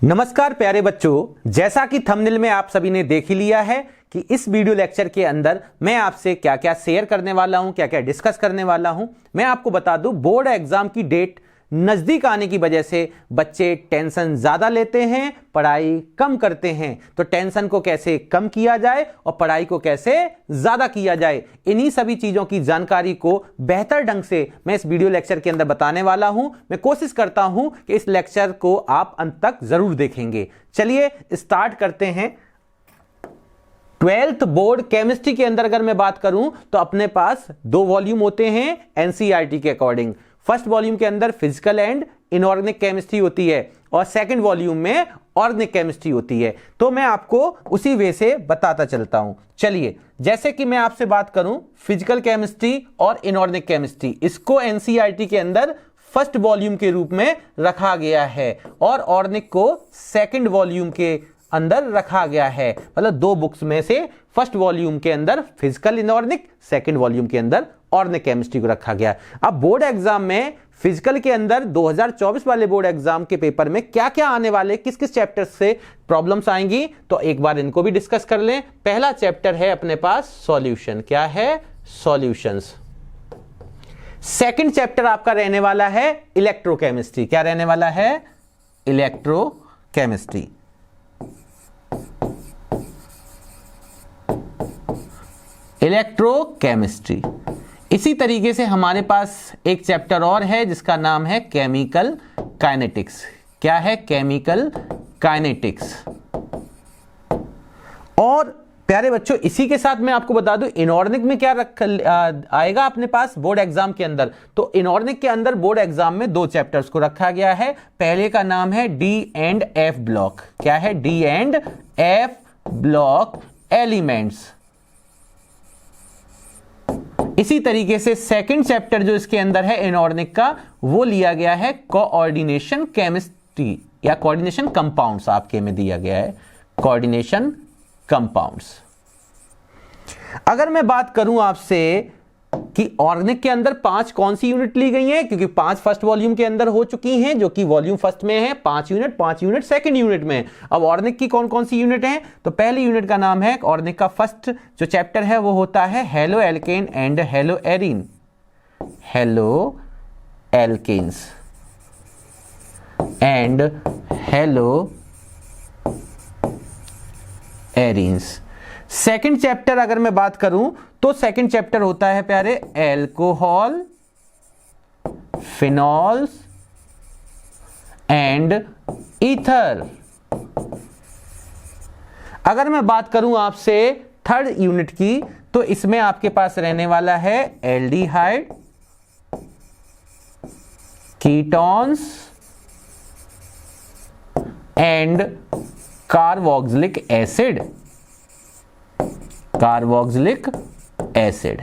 नमस्कार प्यारे बच्चों, जैसा कि थंबनेल में आप सभी ने देख ही लिया है कि इस वीडियो लेक्चर के अंदर मैं आपसे क्या क्या शेयर करने वाला हूं, क्या क्या डिस्कस करने वाला हूं। मैं आपको बता दूं, बोर्ड एग्जाम की डेट नजदीक आने की वजह से बच्चे टेंशन ज्यादा लेते हैं, पढ़ाई कम करते हैं। तो टेंशन को कैसे कम किया जाए और पढ़ाई को कैसे ज्यादा किया जाए, इन्हीं सभी चीजों की जानकारी को बेहतर ढंग से मैं इस वीडियो लेक्चर के अंदर बताने वाला हूं। मैं कोशिश करता हूं कि इस लेक्चर को आप अंत तक जरूर देखेंगे। चलिए स्टार्ट करते हैं। 12th बोर्ड केमिस्ट्री के अंदर अगर मैं बात करूं तो अपने पास 2 वॉल्यूम होते हैं एनसीईआरटी के अकॉर्डिंग। फर्स्ट वॉल्यूम के अंदर फिजिकल एंड इनऑर्गेनिक केमिस्ट्री होती है और सेकंड वॉल्यूम में ऑर्गेनिक केमिस्ट्री होती है। तो मैं आपको उसी वे से बताता चलता हूं। चलिए, जैसे कि मैं आपसे बात करूं फिजिकल केमिस्ट्री और इनऑर्गेनिक केमिस्ट्री, इसको एनसीईआरटी के अंदर फर्स्ट वॉल्यूम के रूप में रखा गया है और ऑर्गेनिक को सेकंड वॉल्यूम के अंदर रखा गया है। मतलब 2 बुक्स में से फर्स्ट वॉल्यूम के अंदर फिजिकल इनऑर्गेनिक, सेकंड वॉल्यूम के अंदर ऑर्गेनिक केमिस्ट्री को रखा गया। अब बोर्ड एग्जाम में फिजिकल के अंदर 2024 वाले बोर्ड एग्जाम के पेपर में क्या क्या आने वाले, किस किस चैप्टर से प्रॉब्लम्स आएंगी, तो एक बार इनको भी डिस्कस कर लें। पहला चैप्टर है अपने पास सॉल्यूशन। क्या है? सॉल्यूशंस। सेकंड चैप्टर आपका रहने वाला है इलेक्ट्रोकेमिस्ट्री। क्या रहने वाला है? इलेक्ट्रोकेमिस्ट्री। इलेक्ट्रोकेमिस्ट्री। इसी तरीके से हमारे पास एक चैप्टर और है जिसका नाम है केमिकल काइनेटिक्स। क्या है? Chemical kinetics. और प्यारे बच्चों, इसी के साथ मैं आपको बता दूं इनऑर्गेनिक में क्या आएगा अपने पास बोर्ड एग्जाम के अंदर। तो इनऑर्गेनिक के अंदर बोर्ड एग्जाम में 2 चैप्टर्स को रखा गया है। पहले का नाम है डी एंड एफ ब्लॉक। क्या है? D and F block elements. इसी तरीके से सेकंड चैप्टर जो इसके अंदर है इनऑर्गेनिक का, वो लिया गया है कोऑर्डिनेशन केमिस्ट्री या कोऑर्डिनेशन कंपाउंड्स। आपके में दिया गया है कोऑर्डिनेशन कंपाउंड्स। अगर मैं बात करूं आपसे कि ऑर्गेनिक के अंदर 5 कौन सी यूनिट ली गई हैं, क्योंकि 5 फर्स्ट वॉल्यूम के अंदर हो चुकी हैं जो कि वॉल्यूम फर्स्ट में है, 5 यूनिट सेकंड यूनिट में। अब ऑर्गेनिक की कौन कौन सी यूनिट हैं? तो पहली यूनिट का नाम है, ऑर्गेनिक का फर्स्ट जो चैप्टर है वो होता है halo alkane and haloarene. Haloalkanes and haloarenes. Second chapter अगर मैं बात करूं तो सेकंड चैप्टर होता है प्यारे एल्कोहल, फिनॉल्स एंड ईथर। अगर मैं बात करूं आपसे थर्ड यूनिट की, तो इसमें आपके पास रहने वाला है aldehyde, ketones and carboxylic acid. Carboxylic acid.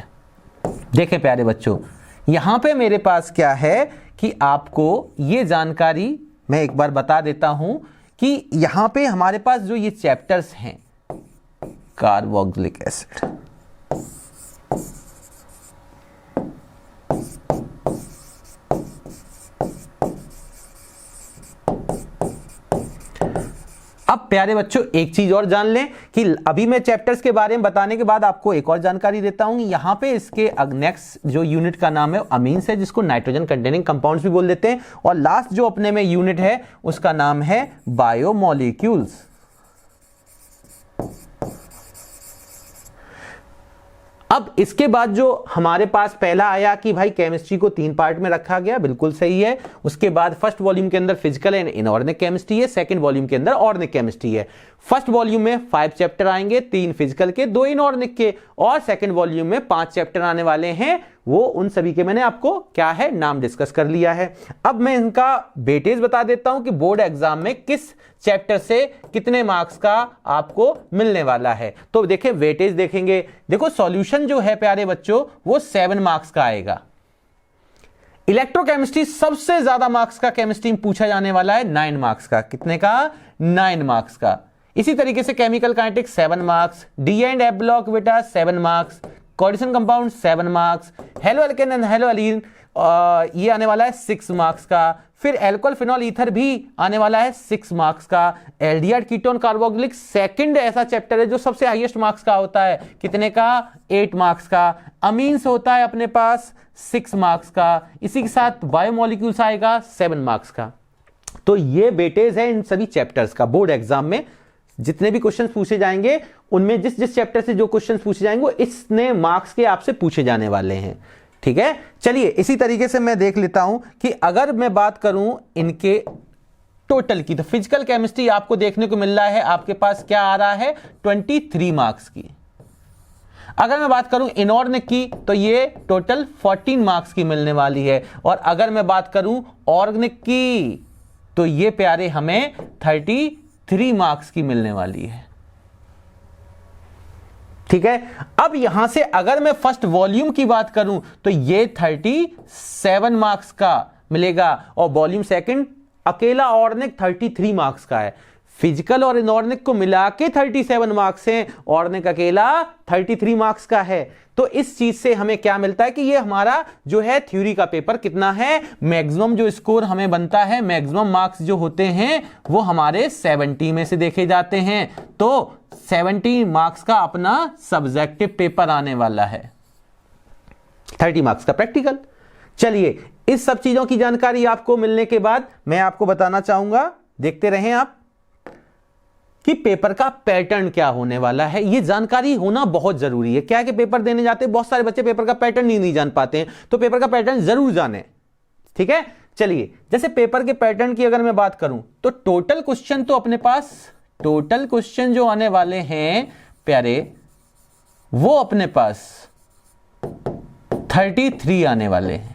देखें प्यारे बच्चों, यहां पे मेरे पास क्या है कि आपको ये जानकारी मैं एक बार बता देता हूं कि यहां पे हमारे पास जो ये चैप्टर्स हैं कार्बोक्सिलिक एसिड, अब प्यारे बच्चों एक चीज और जान लें कि अभी मैं चैप्टर्स के बारे में बताने के बाद आपको एक और जानकारी देता हूं। यहां पे इसके नेक्स्ट जो यूनिट का नाम है अमीन्स है, जिसको नाइट्रोजन कंटेनिंग कंपाउंड्स भी बोल देते हैं। और लास्ट जो अपने में यूनिट है उसका नाम है बायोमोलिक्यूल्स। अब इसके बाद जो हमारे पास पहला आया कि भाई केमिस्ट्री को 3 पार्ट में रखा गया, बिल्कुल सही है। उसके बाद फर्स्ट वॉल्यूम के अंदर फिजिकल एंड इनऑर्गेनिक केमिस्ट्री है, सेकंड वॉल्यूम के अंदर ऑर्गेनिक केमिस्ट्री है। फर्स्ट वॉल्यूम में 5 चैप्टर आएंगे, 3 फिजिकल के, 2 इनऑर्गेनिक के, और सेकंड वॉल्यूम में 5 चैप्टर आने वाले हैं। वो उन सभी के मैंने आपको क्या है नाम डिस्कस कर लिया है। अब मैं इनका वेटेज बता देता हूं कि बोर्ड एग्जाम में किस चैप्टर से कितने मार्क्स का आपको मिलने वाला है। तो देखें वेटेज देखेंगे। देखो सॉल्यूशन जो है प्यारे बच्चों वो 7 मार्क्स का आएगा। इलेक्ट्रोकेमिस्ट्री सबसे ज्यादा मार्क्स का केमिस्ट्री में पूछा जाने वाला है, 9 मार्क्स का। कितने का? 9 मार्क्स का। इसी तरीके से chemical kinetics 7 marks, D and F block बेटा 7 marks, coordination compound 7 marks, halo alkene and halo arene ये आने वाला है 6 मार्क्स का। फिर अल्कोहल फिनॉल ईथर भी आने वाला है 6 मार्क्स का। एल्डिहाइड कीटोन कार्बोक्सिलिक सेकंड ऐसा चैप्टर है जो सबसे हाईएस्ट मार्क्स का होता है, कितने का, 8 मार्क्स का। अमीन्स होता है अपने पास 6 मार्क्स का। इसी के साथ बायोमोलिक्यूल्स आएगा 7 मार्क्स का। तो ये बेटेज है इन सभी चैप्टर्स का। बोर्ड एग्जाम में जितने भी क्वेश्चंस पूछे जाएंगे उनमें जिस जिस चैप्टर से जो क्वेश्चंस पूछे जाएंगे वो इतने मार्क्स के आपसे पूछे जाने वाले हैं, ठीक है। चलिए इसी तरीके से मैं देख लेता हूं कि अगर मैं बात करूं इनके टोटल की, तो फिजिकल केमिस्ट्री आपको देखने को मिल रहा है आपके पास क्या आ रहा है, 23 मार्क्स की। अगर मैं बात करूं इनऑर्गेनिक की तो ये टोटल 14 मार्क्स की मिलने वाली है। और अगर मैं बात करूं ऑर्गेनिक की तो ये प्यारे हमें 33 मार्क्स की मिलने वाली है, ठीक है। अब यहां से अगर मैं फर्स्ट वॉल्यूम की बात करूं तो ये 37 मार्क्स का मिलेगा और वॉल्यूम सेकंड अकेला ऑर्गेनिक 33 मार्क्स का है। फिजिकल और इनऑर्गेनिक को मिला के 37 मार्क्स हैं, ऑर्गेनिक अकेला 33 मार्क्स का है। तो इस चीज से हमें क्या मिलता है कि ये हमारा जो है थ्योरी का पेपर कितना है, मैक्सिमम जो स्कोर हमें बनता है, मैक्सिमम मार्क्स जो होते हैं वो हमारे 70 में से देखे जाते हैं। तो 70 मार्क्स का अपना सब्जेक्टिव पेपर आने वाला है, 30 मार्क्स का प्रैक्टिकल। चलिए इस सब चीजों की जानकारी आपको मिलने के बाद मैं आपको बताना चाहूंगा, देखते रहें आप, कि पेपर का पैटर्न क्या होने वाला है। यह जानकारी होना बहुत जरूरी है। क्या है कि पेपर देने जाते हैं बहुत सारे बच्चे पेपर का पैटर्न ही नहीं जान पाते हैं, तो पेपर का पैटर्न जरूर जाने, ठीक है। चलिए जैसे पेपर के पैटर्न की अगर मैं बात करूं तो टोटल क्वेश्चन तो अपने पास, टोटल क्वेश्चन जो आने वाले हैं प्यारे वो अपने पास 33 आने वाले हैं।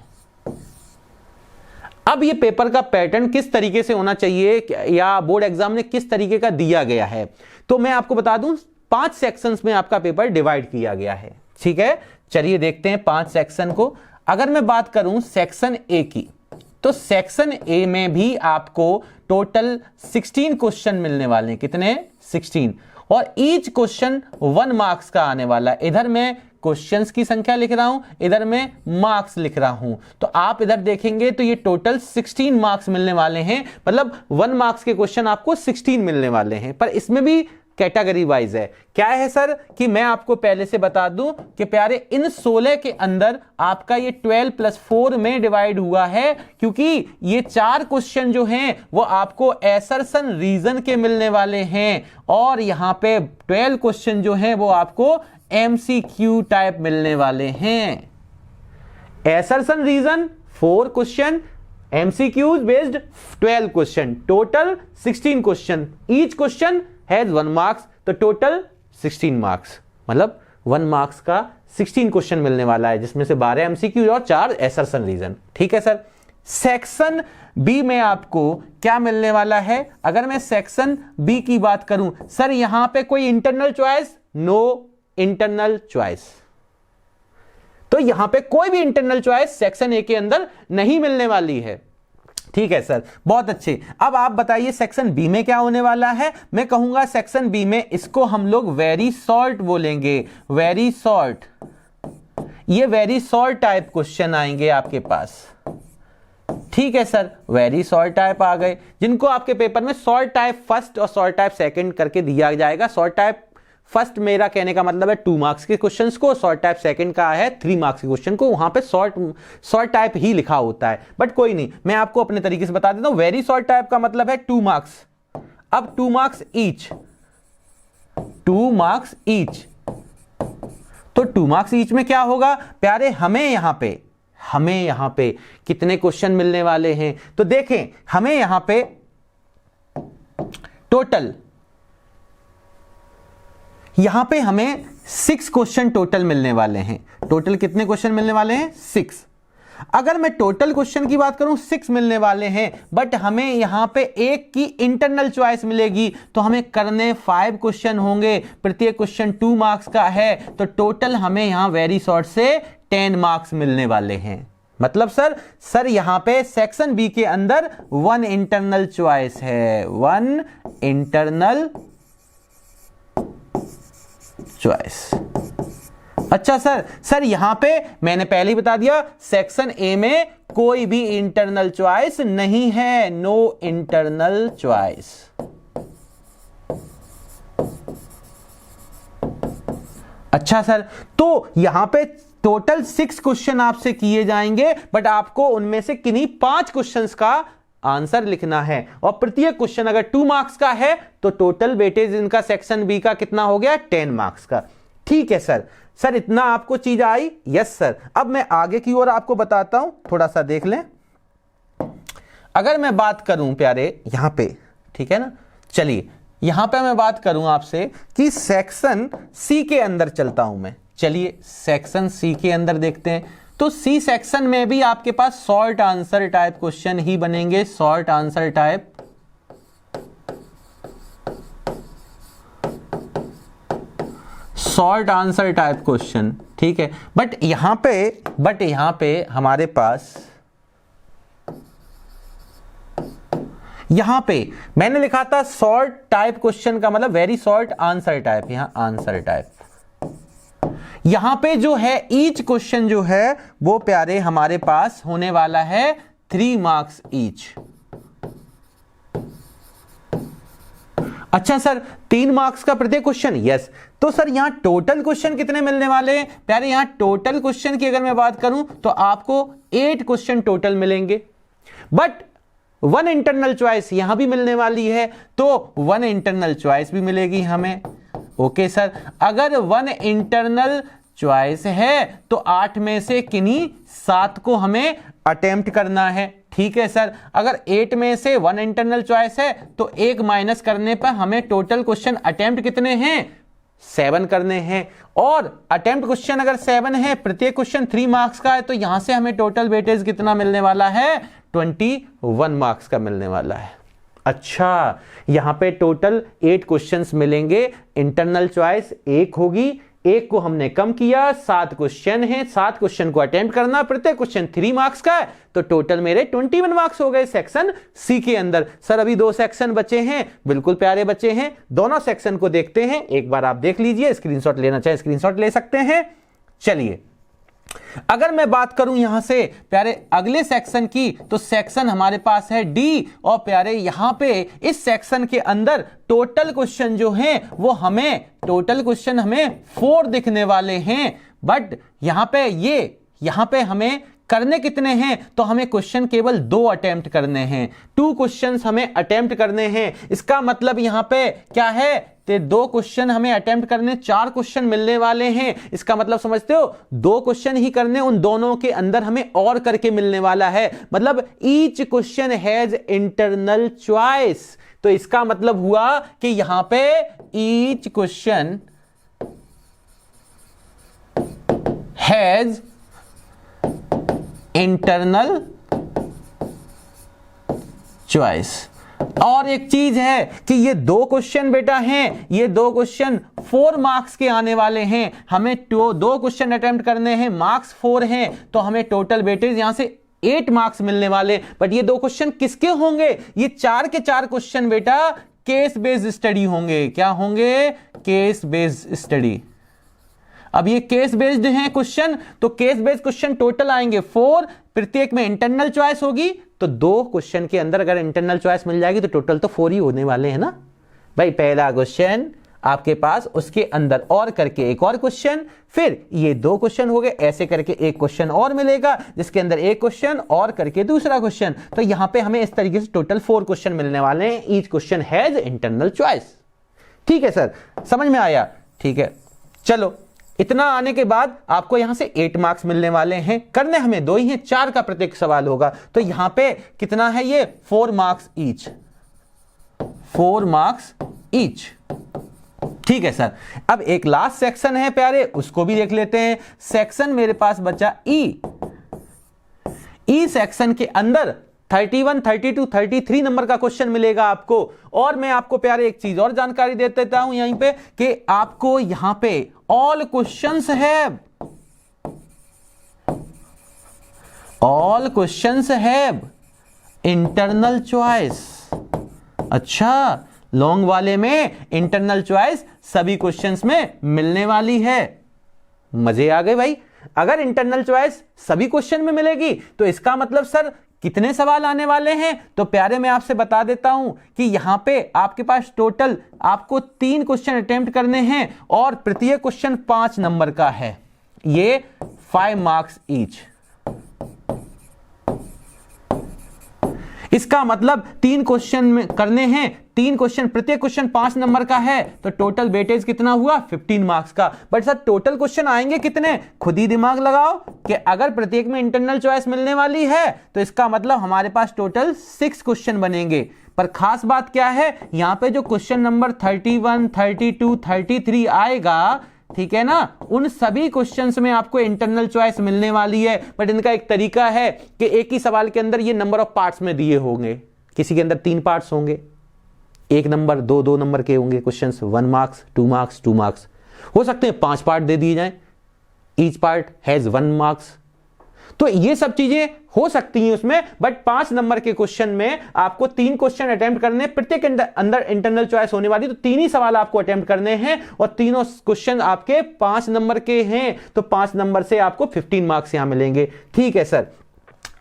अब ये पेपर का पैटर्न किस तरीके से होना चाहिए या बोर्ड एग्जाम में किस तरीके का दिया गया है, तो मैं आपको बता दूं 5 सेक्शंस में आपका पेपर डिवाइड किया गया है, ठीक है। चलिए देखते हैं 5 सेक्शन को। अगर मैं बात करूं सेक्शन ए की, तो सेक्शन ए में भी आपको टोटल 16 क्वेश्चन मिलने वाले हैं। कितने, 16। और ईच क्वेश्चन 1 मार्क्स का आने वाला है। इधर मैं क्वेश्चंस की संख्या लिख रहा हूं, इधर मैं मार्क्स लिख रहा हूं, तो आप इधर देखेंगे तो ये टोटल 16 मार्क्स मिलने वाले हैं। मतलब 1 मार्क्स के क्वेश्चन आपको 16 मिलने वाले हैं। पर इसमें भी कैटेगरी वाइज है। क्या है सर कि मैं आपको पहले से बता दूं कि प्यारे इन 16 के अंदर आपका ये 12+4 में डिवाइड हुआ है, क्योंकि ये 4 क्वेश्चन जो हैं वो आपको असर्शन रीजन के मिलने वाले हैं और यहां पे 12 क्वेश्चन जो हैं वो आपको एमसीक्यू टाइप मिलने वाले हैं। Assertion reason 4 question, MCQs based 12 question, total 16 question. Each question has 1 marks, तो टोटल 16 मार्क्स, मतलब 1 मार्क्स का 16 क्वेश्चन मिलने वाला है, जिसमें से 12 एमसीक्यू और 4 असर्शन रीजन, ठीक है सर। सेक्शन बी में आपको क्या मिलने वाला है, अगर मैं सेक्शन बी की बात करूं, सर यहां पे कोई internal choice, no internal choice, तो यहां पे कोई भी इंटरनल चॉइस सेक्शन ए के अंदर नहीं मिलने वाली है, ठीक है सर, बहुत अच्छे। अब आप बताइए सेक्शन बी में क्या होने वाला है। मैं कहूंगा सेक्शन बी में इसको हम लोग वेरी शॉर्ट बोलेंगे, वेरी शॉर्ट। ये वेरी शॉर्ट टाइप क्वेश्चन आएंगे आपके पास, ठीक है सर। वेरी शॉर्ट टाइप आ गए, जिनको आपके पेपर में शॉर्ट टाइप फर्स्ट और शॉर्ट टाइप सेकंड करके दिया जाएगा। शॉर्ट टाइप फर्स्ट मेरा कहने का मतलब है 2 मार्क्स के क्वेश्चंस को, शॉर्ट टाइप सेकंड का है 3 मार्क्स के क्वेश्चन को, वहां पे शॉर्ट टाइप ही लिखा होता है। बट कोई नहीं, मैं आपको अपने तरीके से बता देता हूं। वेरी शॉर्ट टाइप का मतलब है 2 मार्क्स। अब 2 मार्क्स ईच, 2 मार्क्स ईच, तो 2 मार्क्स ईच में क्या होगा प्यारे, हमें यहां पे कितने क्वेश्चन मिलने वाले हैं, तो देखें हमें यहां पे टोटल, यहां पे हमें 6 क्वेश्चन टोटल मिलने वाले हैं। टोटल कितने क्वेश्चन मिलने वाले हैं, 6। अगर मैं टोटल क्वेश्चन की बात करूं 6 मिलने वाले हैं, बट हमें यहां पे एक की इंटरनल चॉइस मिलेगी, तो हमें करने 5 क्वेश्चन होंगे, प्रत्येक क्वेश्चन 2 मार्क्स का है, तो टोटल हमें यहां वेरी शॉर्ट से 10 मार्क्स मिलने वाले हैं। मतलब सर यहां पे सेक्शन बी के अंदर 1 इंटरनल चॉइस है, 1 इंटरनल चॉइस, अच्छा सर यहां पे मैंने पहले ही बता दिया, सेक्शन ए में कोई भी इंटरनल चॉइस नहीं है, नो इंटरनल चॉइस। अच्छा सर, तो यहां पे टोटल 6 क्वेश्चन आपसे किए जाएंगे, बट आपको उनमें से किन्हीं 5 क्वेश्चंस का आंसर लिखना है, और प्रत्येक क्वेश्चन अगर 2 मार्क्स का है तो टोटल वेटेज इनका सेक्शन बी का कितना हो गया, 10 मार्क्स का। ठीक है सर इतना आपको चीज आई? Yes sir. अब मैं आगे की ओर आपको बताता हूं, थोड़ा सा देख लें। अगर मैं बात करूं प्यारे यहां पे, ठीक है ना, चलिए यहां पे मैं बात करूं आपसे कि सेक्शन सी के अंदर चलता हूं मैं। चलिए सेक्शन सी के अंदर देखते हैं। तो सी सेक्शन में भी आपके पास शॉर्ट आंसर टाइप क्वेश्चन ही बनेंगे, short answer type. Short answer type question, ठीक है। बट यहां पे हमारे पास यहां पे मैंने लिखा था शॉर्ट टाइप क्वेश्चन का मतलब वेरी शॉर्ट आंसर टाइप, यहां आंसर टाइप। यहां पे जो है ईच क्वेश्चन जो है वो प्यारे हमारे पास होने वाला है 3 मार्क्स ईच। अच्छा सर 3 मार्क्स का प्रत्येक क्वेश्चन? यस। तो सर यहां टोटल क्वेश्चन कितने मिलने वाले हैं प्यारे? यहां टोटल क्वेश्चन की अगर मैं बात करूं तो आपको 8 क्वेश्चन टोटल मिलेंगे, बट 1 इंटरनल चॉइस यहां भी मिलने वाली है, तो 1 इंटरनल चॉइस भी मिलेगी हमें। ओके सर, अगर 1 इंटरनल चॉइस है तो 8 में से किन्हीं 7 को हमें अटेम्प्ट करना है। ठीक है सर, अगर 8 में से 1 इंटरनल चॉइस है तो 1 माइनस करने पर हमें टोटल क्वेश्चन अटेम्प्ट कितने हैं, 7 करने हैं। और अटेम्प्ट क्वेश्चन अगर 7 है, प्रत्येक क्वेश्चन 3 मार्क्स का है, तो यहां से हमें टोटल वेटेज कितना मिलने वाला है, 21 मार्क्स का मिलने वाला है। अच्छा, यहां पे टोटल 8 क्वेश्चंस मिलेंगे, इंटरनल चॉइस 1 होगी, 1 को हमने कम किया, 7 क्वेश्चन हैं, 7 क्वेश्चन को अटेम्प्ट करना, प्रत्येक क्वेश्चन 3 मार्क्स का है, तो टोटल मेरे 21 मार्क्स हो गए सेक्शन सी के अंदर। सर अभी 2 सेक्शन बचे हैं, बिल्कुल प्यारे बचे हैं, दोनों सेक्शन को देखते हैं, एक बार आप देख लीजिए, स्क्रीनशॉट लेना चाहे स्क्रीनशॉट ले सकते हैं। चलिए अगर मैं बात करूं यहां से प्यारे अगले सेक्शन की, तो सेक्शन हमारे पास है डी, और प्यारे यहां पे इस सेक्शन के अंदर टोटल क्वेश्चन जो हैं वो हमें टोटल क्वेश्चन हमें 4 दिखने वाले हैं, बट यहां पे हमें करने कितने हैं, तो हमें क्वेश्चन केवल 2 अटेम्प्ट करने हैं, 2 क्वेश्चंस हमें अटेम्प्ट करने हैं। इसका मतलब यहां पे क्या है, तो 2 क्वेश्चन हमें अटेम्प्ट करने, 4 क्वेश्चन मिलने वाले हैं। इसका मतलब समझते हो, 2 क्वेश्चन ही करने, उन दोनों के अंदर हमें और करके मिलने वाला है, मतलब each question has internal choice. तो इसका मतलब हुआ कि यहां पे each question has internal choice. और एक चीज है कि ये 2 क्वेश्चन बेटा हैं, ये 2 क्वेश्चन 4 मार्क्स के आने वाले हैं, हमें 2 क्वेश्चन अटेम्प्ट करने हैं, मार्क्स 4 हैं, तो हमें टोटल वेटेज यहां से 8 मार्क्स मिलने वाले। बट ये 2 क्वेश्चन किसके होंगे, ये 4 के 4 क्वेश्चन बेटा केस बेस्ड स्टडी होंगे। क्या होंगे, केस बेस्ड स्टडी। अब ये केस बेस्ड हैं क्वेश्चन, तो केस बेस्ड क्वेश्चन टोटल आएंगे 4, प्रत्येक में इंटरनल चॉइस होगी, तो 2 क्वेश्चन के अंदर अगर इंटरनल चॉइस मिल जाएगी तो टोटल तो 4 ही होने वाले हैं ना भाई। पहला क्वेश्चन आपके पास, उसके अंदर और करके एक और क्वेश्चन, फिर ये 2 क्वेश्चन हो गए, ऐसे करके एक क्वेश्चन और मिलेगा जिसके अंदर एक क्वेश्चन और करके दूसरा क्वेश्चन। तो यहां पे हमें इस तरीके से टोटल 4 क्वेश्चन मिलने वाले हैं, each question has internal choice. ठीक है सर, समझ में आया? ठीक है, चलो इतना आने के बाद आपको यहां से 8 मार्क्स मिलने वाले हैं, करने हमें 2 ही हैं, 4 का प्रत्येक सवाल होगा, तो यहां पे कितना है, ये 4 मार्क्स ईच, 4 मार्क्स ईच। ठीक है सर, अब एक लास्ट सेक्शन है प्यारे, उसको भी देख लेते हैं। सेक्शन मेरे पास बचा ई सेक्शन के अंदर 31, 32, 33 नंबर का क्वेश्चन मिलेगा आपको। और मैं आपको प्यारे एक चीज और जानकारी दे देता हूं यहीं पे कि आपको यहां पे all questions have internal choice. अच्छा, लॉन्ग वाले में इंटरनल चॉइस सभी क्वेश्चंस में मिलने वाली है। मजे आ गए भाई। अगर इंटरनल चॉइस सभी क्वेश्चन में मिलेगी तो इसका मतलब सर कितने सवाल आने वाले हैं? तो प्यारे मैं आपसे बता देता हूं कि यहां पे आपके पास टोटल आपको 3 क्वेश्चन अटेम्प्ट करने हैं और प्रत्येक क्वेश्चन 5 नंबर का है। ये 5 मार्क्स ईच। इसका मतलब 3 क्वेश्चन में करने हैं, 3 क्वेश्चन, प्रत्येक क्वेश्चन 5 नंबर का है, तो टोटल वेटेज कितना हुआ? 15 मार्क्स का। बट सर टोटल क्वेश्चन आएंगे कितने? खुद ही दिमाग लगाओ कि अगर प्रत्येक में इंटरनल चॉइस मिलने वाली है तो इसका मतलब हमारे पास टोटल 6 क्वेश्चन बनेंगे। पर खास बात क्या है, यहां पे जो क्वेश्चन नंबर 31, 32, 33 आएगा, ठीक है ना, उन सभी क्वेश्चंस में आपको इंटरनल चॉइस मिलने वाली है। बट इनका एक तरीका है कि एक ही सवाल के अंदर ये नंबर ऑफ पार्ट्स में दिए होंगे। किसी के अंदर 3 पार्ट्स होंगे, 1 नंबर, 2 नंबर के होंगे क्वेश्चंस, 1 मार्क्स, 2 मार्क्स, 2 मार्क्स। हो सकते हैं 5 पार्ट दे दिए जाएं, ईच पार्ट हैज 1 मार्क्स। तो ये सब चीजें हो सकती हैं उसमें। बट 5 नंबर के क्वेश्चन में आपको 3 क्वेश्चन अटेम्प्ट करने, प्रत्येक अंदर इंटरनल चॉइस होने वाली, तो 3 ही सवाल आपको अटेम्प्ट करने हैं और तीनों क्वेश्चन आपके 5 नंबर के हैं। तो 5 नंबर से आपको 15 मार्क्स यहां मिलेंगे। ठीक है सर।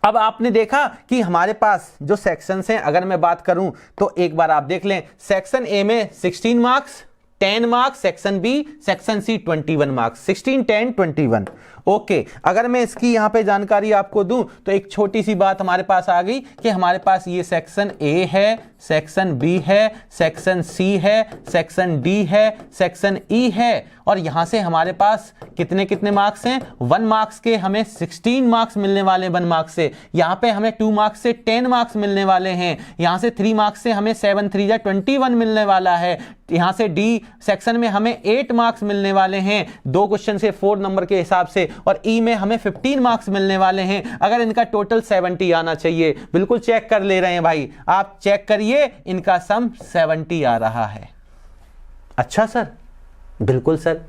अब आपने देखा कि हमारे पास जो सेक्शंस हैं, अगर मैं बात करूं तो एक बार आप देख लें, सेक्शन ए में 16 marks, 10 marks, section B, section C 21 marks, 16, 10, 21। Okay, अगर मैं इसकी यहां पे जानकारी आपको दूं तो एक छोटी सी बात हमारे पास आ गई कि हमारे पास ये सेक्शन ए है, सेक्शन बी है, सेक्शन सी है, सेक्शन डी है, सेक्शन ई है, और यहां से हमारे पास कितने कितने मार्क्स हैं? 1 मार्क्स के हमें 16 मार्क्स मिलने वाले 1 मार्क्स से। यहां पे हमें 2 मार्क्स से 10 मार्क्स मिलने वाले हैं। यहां से 3 मार्क्स से हमें 7 3 जा 21 मिलने वाला है। यहां से डी सेक्शन में हमें 8 मार्क्स मिलने वाले हैं 2 क्वेश्चन से 4 नंबर के हिसाब से, और ई में हमें 15 मार्क्स मिलने वाले हैं। अगर इनका टोटल 70 आना चाहिए, बिल्कुल चेक कर ले रहे हैं भाई, आप चेक करिए, इनका सम 70 आ रहा है। अच्छा सर, बिल्कुल सर।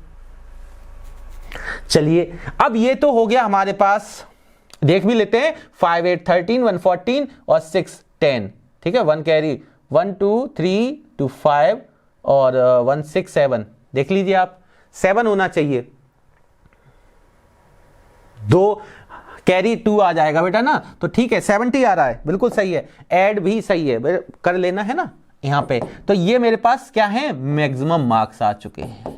चलिए, अब ये तो हो गया हमारे पास, देख भी लेते हैं। 5 8 13, 114 और 6 10। ठीक है, 1 कैरी, 1 2 3 2 5 और 1 6 7। देख लीजिए आप, 7 होना चाहिए, 2 कैरी 2 आ जाएगा बेटा ना, तो ठीक है 70 आ रहा है, बिल्कुल सही है। ऐड भी सही है, कर लेना है ना यहां पे। तो ये मेरे पास क्या है? मैक्सिमम मार्क्स आ चुके हैं।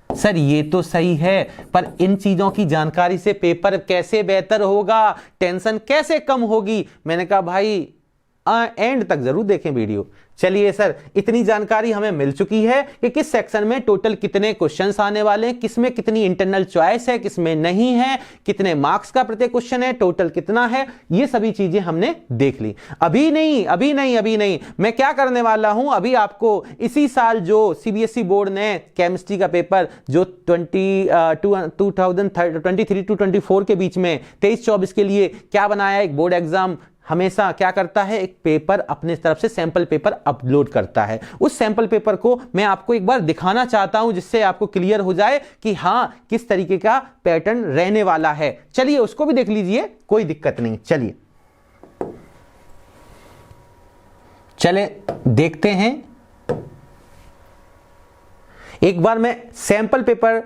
सर ये तो सही है, पर इन चीजों की जानकारी से पेपर कैसे बेहतर होगा, टेंशन कैसे कम होगी? मैंने कहा भाई एंड तक जरूर देखें वीडियो। चलिए सर, इतनी जानकारी हमें मिल चुकी है कि किस सेक्शन में टोटल कितने क्वेश्चंस आने वाले हैं, किसमें कितनी इंटरनल चॉइस है, किसमें नहीं है, कितने मार्क्स का प्रत्येक क्वेश्चन है, टोटल कितना है, ये सभी चीजें हमने देख ली। अभी नहीं, मैं क्या करने वाला हूं, अभी आपको इसी साल जो सीबीएसई बोर्ड ने केमिस्ट्री का पेपर जो 2023 टू 24 के बीच में 23-24 के लिए क्या बनाया, एक बोर्ड एग्जाम हमेशा क्या करता है, एक पेपर अपने तरफ से सैंपल पेपर अपलोड करता है। उस सैंपल पेपर को मैं आपको एक बार दिखाना चाहता हूं, जिससे आपको क्लियर हो जाए कि हां किस तरीके का पैटर्न रहने वाला है। चलिए उसको भी देख लीजिए, कोई दिक्कत नहीं। चले देखते हैं, एक बार मैं सैंपल पेपर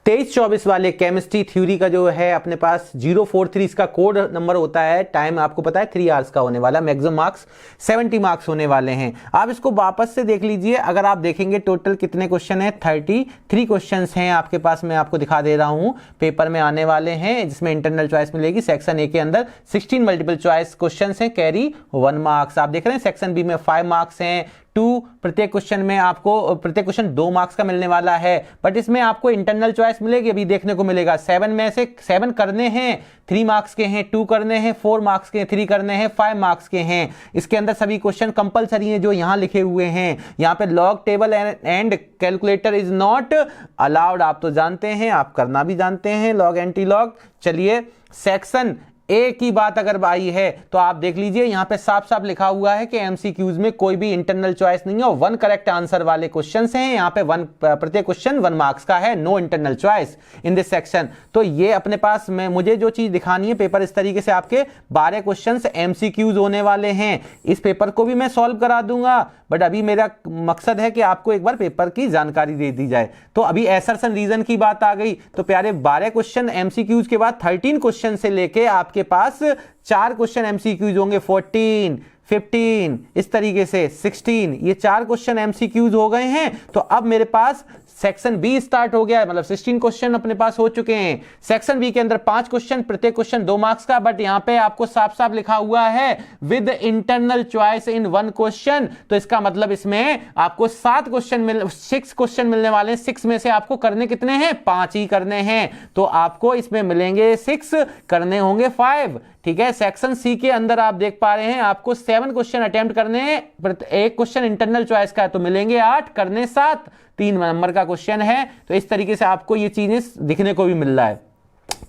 23-24 वाले केमिस्ट्री थ्योरी का जो है अपने पास 043 इसका कोड नंबर होता है। टाइम आपको पता है 3 आवर्स का होने वाला, मैक्सिमम मार्क्स 70 मार्क्स होने वाले हैं। आप इसको वापस से देख लीजिए। अगर आप देखेंगे टोटल कितने क्वेश्चन है, 33 क्वेश्चंस हैं आपके पास। मैं आपको दिखा दे रहा हूं, पेपर में आने वाले हैं, जिसमें इंटरनल चॉइस मिलेगी। सेक्शन ए के अंदर 16 मल्टीपल चॉइस क्वेश्चन हैं, कैरी 1 मार्क्स। आप देख रहे हैं सेक्शन बी में 5 मार्क्स हैं, 2 प्रत्येक क्वेश्चन में आपको, प्रत्येक क्वेश्चन 2 मार्क्स का मिलने वाला है। बट इसमें आपको इंटरनल चॉइस मिलेगी, अभी देखने को मिलेगा। 7 में से 7 करने हैं, 3 मार्क्स के हैं, 2 करने हैं, 4 मार्क्स के, 3 करने हैं, 5 मार्क्स के हैं। इसके अंदर सभी क्वेश्चन कंपलसरी हैं जो यहां लिखे हुए हैं। यहां पे log table and calculator is not allowed, आप तो जानते हैं, आप करना भी जानते हैं, लॉग एंटी लॉग। चलिए, सेक्शन एक ही बात अगर आई है तो आप देख लीजिए यहां पे साफ साफ लिखा हुआ है कि एमसीक्यूज में कोई भी इंटरनल चॉइस नहीं है और 1 करेक्ट आंसर वाले क्वेश्चंस हैं। यहां पे प्रत्येक क्वेश्चन 1 मार्क्स का है, no internal choice in this section. तो ये अपने पास में मुझे जो चीज दिखानी है, पेपर इस तरीके से आपके 12 क्वेश्चंस एमसीक्यूज होने वाले हैं। इस पेपर को भी मैं सॉल्व करा दूंगा, बट अभी मेरा मकसद है कि आपको एक बार पेपर की जानकारी दे दी जाए। तो अभी असर्शन रीजन की बात आ गई, तो प्यारे 12 क्वेश्चन एमसीक्यूज के बाद 13 क्वेश्चन से लेके आपके पास 4 क्वेश्चन एमसीक्यूज होंगे, 14, 15, इस तरीके से 16, ये 4 क्वेश्चन एमसीक्यूज हो गए हैं। तो अब मेरे पास सेक्शन बी स्टार्ट हो गया है, मतलब 16 क्वेश्चन अपने पास हो चुके हैं। सेक्शन बी के अंदर 5 क्वेश्चन, प्रत्येक क्वेश्चन 2 मार्क्स का, बट यहां पे आपको साफ साफ लिखा हुआ है with internal choice in 1 question. तो इसका मतलब इसमें आपको 6 क्वेश्चन मिलने वाले हैं। 6 में से आपको करने कितने हैं? 5 ही करने हैं। तो आपको इसमें मिलेंगे 6, करने होंगे 5। ठीक है, सेक्शन सी के अंदर आप देख पा रहे हैं आपको 7 क्वेश्चन अटेम्प्ट करने हैं, एक क्वेश्चन इंटरनल चॉइस का है, तो मिलेंगे 8, करने 7, 3 नंबर का क्वेश्चन है। तो इस तरीके से आपको ये चीजें दिखने को भी मिल रहा है।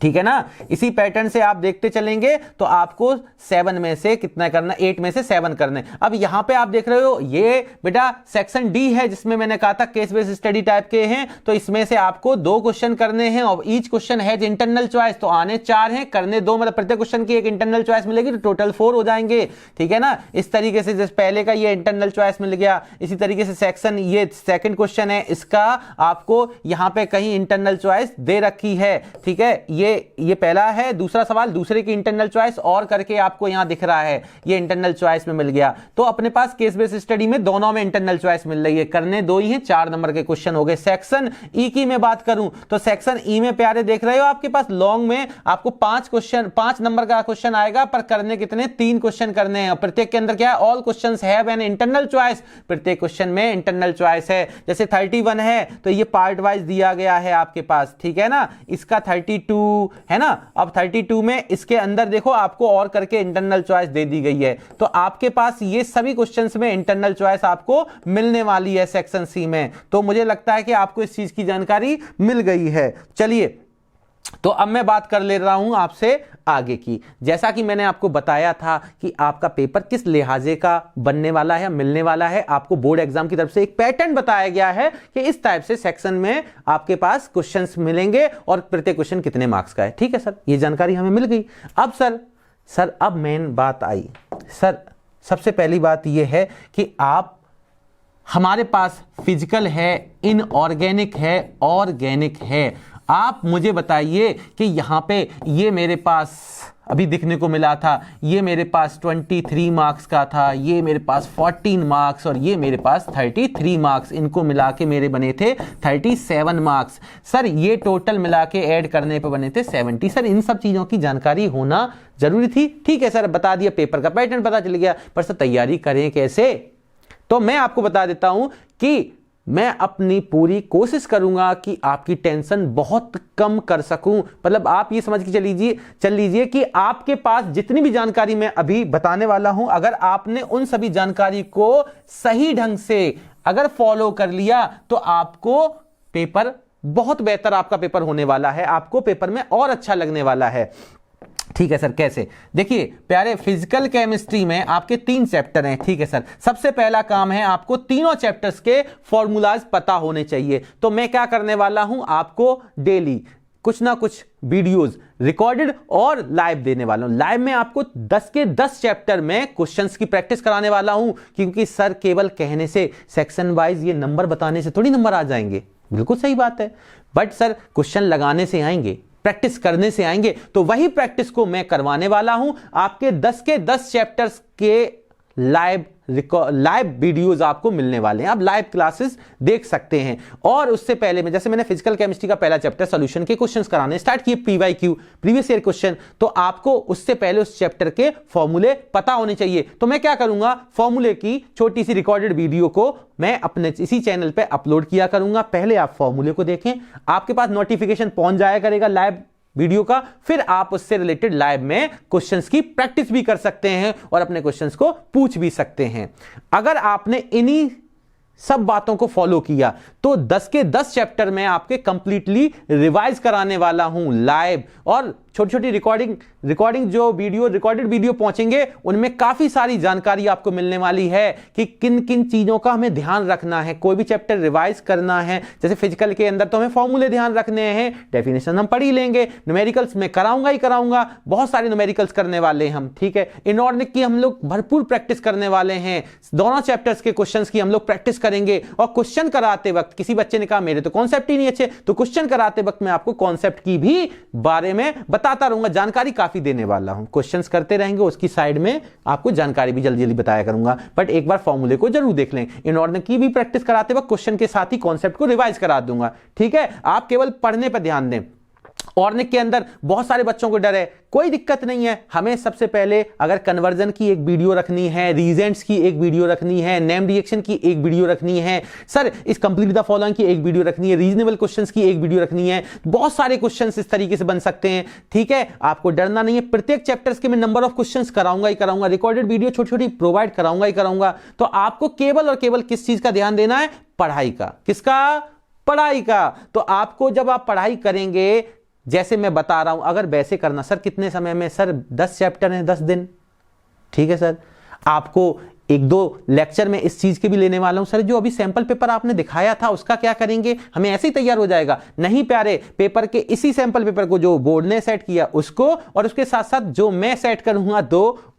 ठीक है ना, इसी पैटर्न से आप देखते चलेंगे तो आपको 7 में से कितना करना, 8 में से 7 करने। अब यहां पे आप देख रहे हो ये बेटा सेक्शन डी है, जिसमें मैंने कहा था केस बेस्ड स्टडी टाइप के हैं। तो इसमें से आपको 2 क्वेश्चन करने हैं और ईच क्वेश्चन है इंटरनल चॉइस, तो आने 4 हैं, करने 2, मतलब प्रत्येक क्वेश्चन की एक इंटरनल चॉइस मिलेगी, तो टोटल 4 हो जाएंगे। ठीक है ना, इस तरीके से जैसे पहले का ये इंटरनल चॉइस मिल गया, इसी तरीके से सेक्शन ये सेकंड क्वेश्चन है, इसका आपको यहां पे कहीं इंटरनल चॉइस दे रखी है। ठीक है, ये पहला है, दूसरा सवाल दूसरे की इंटरनल चॉइस और करके आपको यहां दिख रहा है, ये इंटरनल चॉइस में मिल गया। तो अपने पास केस बेस्ड स्टडी में दोनों में इंटरनल चॉइस मिल रही है, करने 2 ही हैं, 4 नंबर के क्वेश्चन हो गए। सेक्शन ई की मैं बात करूं तो सेक्शन ई में प्यारे देख रहे हो आपके पास लॉन्ग में आपको 5 नंबर का क्वेश्चन आएगा, पर करने कितने? 3 क्वेश्चन करने हैं। प्रत्येक के अंदर क्या है? All questions have an internal choice, प्रत्येक क्वेश्चन में इंटरनल चॉइस है। जैसे 31 है तो ये पार्ट वाइज दिया गया है आपके पास। ठीक है ना, इसका 32 है ना, अब 32 में इसके अंदर देखो आपको और करके इंटरनल चॉइस दे दी गई है। तो आपके पास ये सभी क्वेश्चंस में इंटरनल चॉइस आपको मिलने वाली है सेक्शन सी में। तो मुझे लगता है कि आपको इस चीज की जानकारी मिल गई है। चलिए, तो अब मैं बात कर ले रहा हूं आपसे आगे की। जैसा कि मैंने आपको बताया था कि आपका पेपर किस लिहाजे का बनने वाला है, मिलने वाला है, आपको बोर्ड एग्जाम की तरफ से एक पैटर्न बताया गया है कि इस टाइप से सेक्शन में आपके पास क्वेश्चंस मिलेंगे और प्रत्येक क्वेश्चन कितने मार्क्स का है। ठीक है सर, ये जानकारी हमें मिल गई। अब सर अब मेन बात आई। सर सबसे पहली बात यह है कि आप हमारे पास फिजिकल है, इनऑर्गेनिक है, ऑर्गेनिक है। आप मुझे बताइए कि यहां पे ये मेरे पास अभी दिखने को मिला था, ये मेरे पास 23 मार्क्स का था, ये मेरे पास 14 मार्क्स और ये मेरे पास 33 मार्क्स, इनको मिला के मेरे बने थे 37 मार्क्स। सर ये टोटल मिला के ऐड करने पे बने थे 70। सर इन सब चीज़ों की जानकारी होना जरूरी थी। ठीक है सर, बता दिया, पेपर का पैटर्न पता चल गया, पर सर तैयारी करें कैसे? तो मैं आपको बता देता हूं कि मैं अपनी पूरी कोशिश करूंगा कि आपकी टेंशन बहुत कम कर सकूं। मतलब आप ये समझ के चल लीजिए कि आपके पास जितनी भी जानकारी मैं अभी बताने वाला हूं, अगर आपने उन सभी जानकारी को सही ढंग से अगर फॉलो कर लिया तो आपको पेपर बहुत बेहतर आपका पेपर होने वाला है, आपको पेपर में और अच्छा लगने वाला है। ठीक है सर, कैसे? देखिए प्यारे, फिजिकल केमिस्ट्री में आपके 3 चैप्टर हैं। ठीक है सर, सबसे पहला काम है आपको तीनों चैप्टर्स के फॉर्मूलाज पता होने चाहिए। तो मैं क्या करने वाला हूं, आपको डेली कुछ ना कुछ वीडियोस रिकॉर्डेड और लाइव देने वाला हूं। लाइव में आपको 10 के 10 चैप्टर में क्वेश्चंस की प्रैक्टिस कराने वाला हूं, क्योंकि सर केवल कहने से, सेक्शन वाइज ये नंबर बताने से थोड़ी नंबर आ जाएंगे। बिल्कुल सही बात है, बट सर क्वेश्चन लगाने से आएंगे, प्रैक्टिस करने से आएंगे। तो वही प्रैक्टिस को मैं करवाने वाला हूं। आपके 10 के 10 चैप्टर्स के लाइव वीडियोस आपको मिलने वाले हैं, आप लाइव क्लासेस देख सकते हैं। और उससे पहले में, जैसे मैंने फिजिकल केमिस्ट्री का पहला चैप्टर सॉल्यूशन के क्वेश्चंस कराने स्टार्ट किए, PYQ प्रीवियस ईयर क्वेश्चन, तो आपको उससे पहले उस चैप्टर के फॉर्मूले पता होने चाहिए। तो मैं क्या करूंगा, फॉर्मूले की छोटी सी रिकॉर्डेड वीडियो को मैं अपने इसी चैनल पे अपलोड किया करूंगा। पहले आप फॉर्मूले को देखें, आपके पास नोटिफिकेशन पहुंच जाया करेगा लाइव वीडियो का, फिर आप उससे रिलेटेड लाइव में क्वेश्चंस की प्रैक्टिस भी कर सकते हैं और अपने क्वेश्चंस को पूछ भी सकते हैं। अगर आपने इन्हीं सब बातों को फॉलो किया तो 10 के 10 चैप्टर में आपके कंप्लीटली रिवाइज कराने वाला हूं लाइव, और छोटी छोटी रिकॉर्डेड वीडियो पहुंचेंगे उनमें काफी सारी जानकारी आपको मिलने वाली है कि किन किन चीजों का हमें ध्यान रखना है। कोई भी चैप्टर रिवाइज करना है, जैसे फिजिकल के अंदर तो हमें फॉर्मूले ध्यान रखने हैं, डेफिनेशन हम पढ़ ही लेंगे, न्यूमेरिकल्स में कराऊंगा ही कराऊंगा, बहुत सारे न्यूमेरिकल्स करने वाले हम, ठीक है। इनऑर्डिनरी की हम लोग भरपूर प्रैक्टिस करने वाले हैं, दोनों चैप्टर्स के क्वेश्चंस की हम लोग प्रैक्टिस करेंगे। और क्वेश्चन कराते वक्त किसी बच्चे ने कहा मेरे तो कॉन्सेप्ट ही नहीं अच्छे, तो क्वेश्चन कराते वक्त मैं आपको कॉन्सेप्ट की भी बारे में बताता रहूंगा, जानकारी काफी देने वाला हूं। क्वेश्चंस करते रहेंगे, उसकी साइड में आपको जानकारी भी जल्दी जल्दी बताया करूंगा, बट एक बार फॉर्मूले को जरूर देख लें। इनऑर्डिनरी की भी प्रैक्टिस कराते वक्त क्वेश्चन के साथ ही कॉन्सेप्ट को रिवाइज करा दूंगा, ठीक है। आप केवल पढ़ने पर ध्यान दें। ऑर्निक के अंदर बहुत सारे बच्चों को डर है, कोई दिक्कत नहीं है। हमें सबसे पहले अगर कन्वर्जन की एक वीडियो रखनी है, रीजेंट्स की एक वीडियो रखनी है, नेम रिएक्शन की एक वीडियो रखनी है, सर इस कंप्लीट द फॉलोइंग की एक वीडियो रखनी है, रीजनेबल क्वेश्चंस की एक वीडियो रखनी है, बहुत सारे क्वेश्चंस इस तरीके से बन सकते हैं, ठीक है। आपको डरना नहीं है, प्रत्येक चैप्टर्स के मैं नंबर ऑफ क्वेश्चंस कराऊंगा ही कराऊंगा, रिकॉर्डेड वीडियो छोटी छोटी प्रोवाइड कराऊंगा ही कराऊंगा। तो आपको केवल और केवल किस चीज का ध्यान देना है? पढ़ाई का। किसका? पढ़ाई का। तो आपको जब आप पढ़ाई करेंगे, जैसे मैं बता रहा हूं, अगर वैसे करना, सर कितने समय में? सर 10 चैप्टर हैं, 10 दिन, ठीक है सर। आपको 1-2 लेक्चर में इस चीज के भी लेने वाला हूं। सर जो अभी सैंपल पेपर आपने दिखाया था उसका क्या करेंगे? हमें ऐसे ही तैयार हो जाएगा? नहीं प्यारे, पेपर के इसी सैंपल पेपर को जो बोर्ड ने सेट किया उसको, और उसके साथ साथ जो मैं सेट करूंगा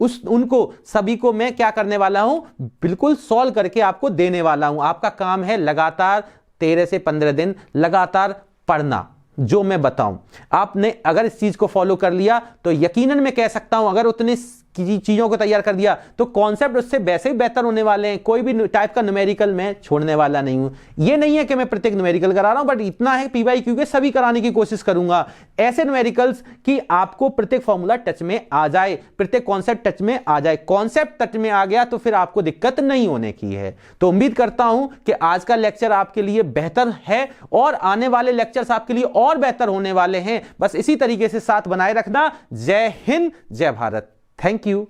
उनको सभी को मैं क्या करने वाला हूं? बिल्कुल सॉल्व करके आपको देने वाला हूं। आपका काम है लगातार 13 से 15 दिन लगातार पढ़ना, जो मैं बताऊं। आपने अगर इस चीज को फॉलो कर लिया तो यकीनन मैं कह सकता हूं, अगर उतने चीजों को तैयार कर दिया तो कॉन्सेप्ट उससे वैसे ही बेहतर होने वाले हैं। कोई भी टाइप का न्यूमेरिकल मैं छोड़ने वाला नहीं हूं। ये नहीं है कि मैं प्रत्येक न्यूमेरिकल करा रहा हूं, बट इतना है PYQ के सभी कराने की कोशिश करूंगा, ऐसे न्यूमेरिकल्स कि आपको प्रत्येक फॉर्मूला टच में आ जाए, प्रत्येक कॉन्सेप्ट टच में आ जाए। कॉन्सेप्ट टच में आ गया तो फिर आपको दिक्कत नहीं होने की है। तो उम्मीद करता हूं कि आज का लेक्चर आपके लिए बेहतर है और आने वाले लेक्चर्स आपके लिए और बेहतर होने वाले हैं। बस इसी तरीके से साथ बनाए रखना। जय हिंद, जय भारत। Thank you.